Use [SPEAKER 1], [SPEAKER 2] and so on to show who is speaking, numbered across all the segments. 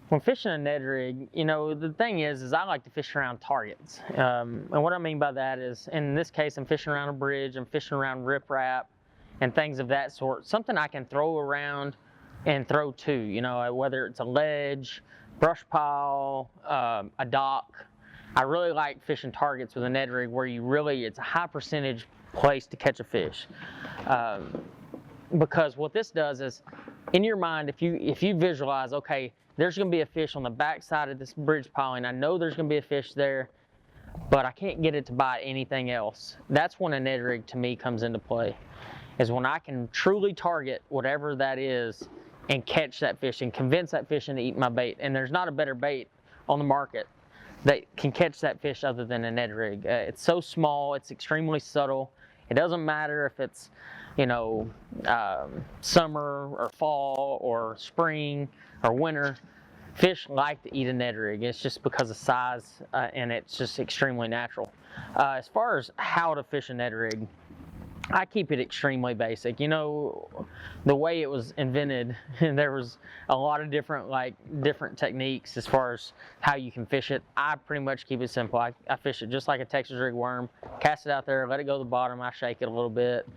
[SPEAKER 1] When fishing a Ned rig, the thing is I like to fish around targets. And what I mean by that is, in this case, I'm fishing around a bridge, I'm fishing around riprap and things of that sort. Something I can throw around and throw to, whether it's a ledge, brush pile, a dock. I really like fishing targets with a Ned rig where it's a high percentage place to catch a fish. Because what this does is, in your mind, if you visualize, okay, there's going to be a fish on the back side of this bridge piling, I know there's going to be a fish there, but I can't get it to bite anything else. That's when a Ned rig to me comes into play, is when I can truly target whatever that is and catch that fish and convince that fish into eating my bait. And there's not a better bait on the market that can catch that fish other than a Ned rig. It's so small, it's extremely subtle. It doesn't matter if it's summer or fall or spring or winter. Fish like to eat a Ned rig. It's just because of size and it's just extremely natural. As far as how to fish a Ned rig, I keep it extremely basic. The way it was invented, there was a lot of different techniques as far as how you can fish it. I pretty much keep it simple. I fish it just like a Texas rig worm, cast it out there, let it go to the bottom, I shake it a little bit.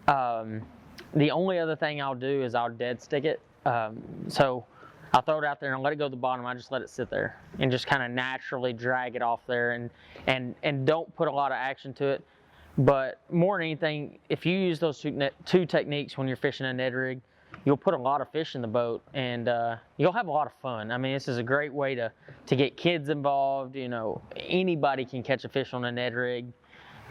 [SPEAKER 1] The only other thing I'll do is I'll dead stick it. So I'll throw it out there and let it go to the bottom. I just let it sit there and just kind of naturally drag it off there and don't put a lot of action to it. But more than anything, if you use those two techniques when you're fishing a Ned rig, you'll put a lot of fish in the boat and you'll have a lot of fun. I mean, this is a great way to get kids involved. Anybody can catch a fish on a Ned rig.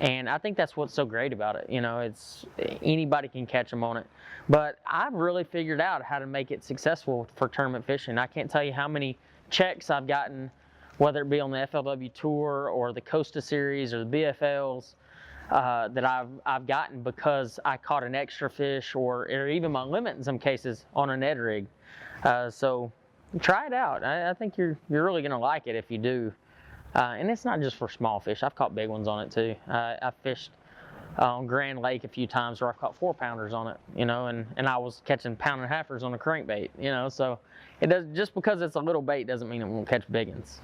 [SPEAKER 1] And I think that's what's so great about it. It's anybody can catch them on it. But I've really figured out how to make it successful for tournament fishing. I can't tell you how many checks I've gotten, whether it be on the FLW Tour or the Costa Series or the BFLs, that I've gotten because I caught an extra fish or even my limit in some cases on a Ned rig. So try it out. I think you're really going to like it if you do. And it's not just for small fish. I've caught big ones on it too. I fished on Grand Lake a few times where I caught 4-pounders on it, and I was catching 1.5-pounders on a crankbait, so it does, just because it's a little bait doesn't mean it won't catch big ones.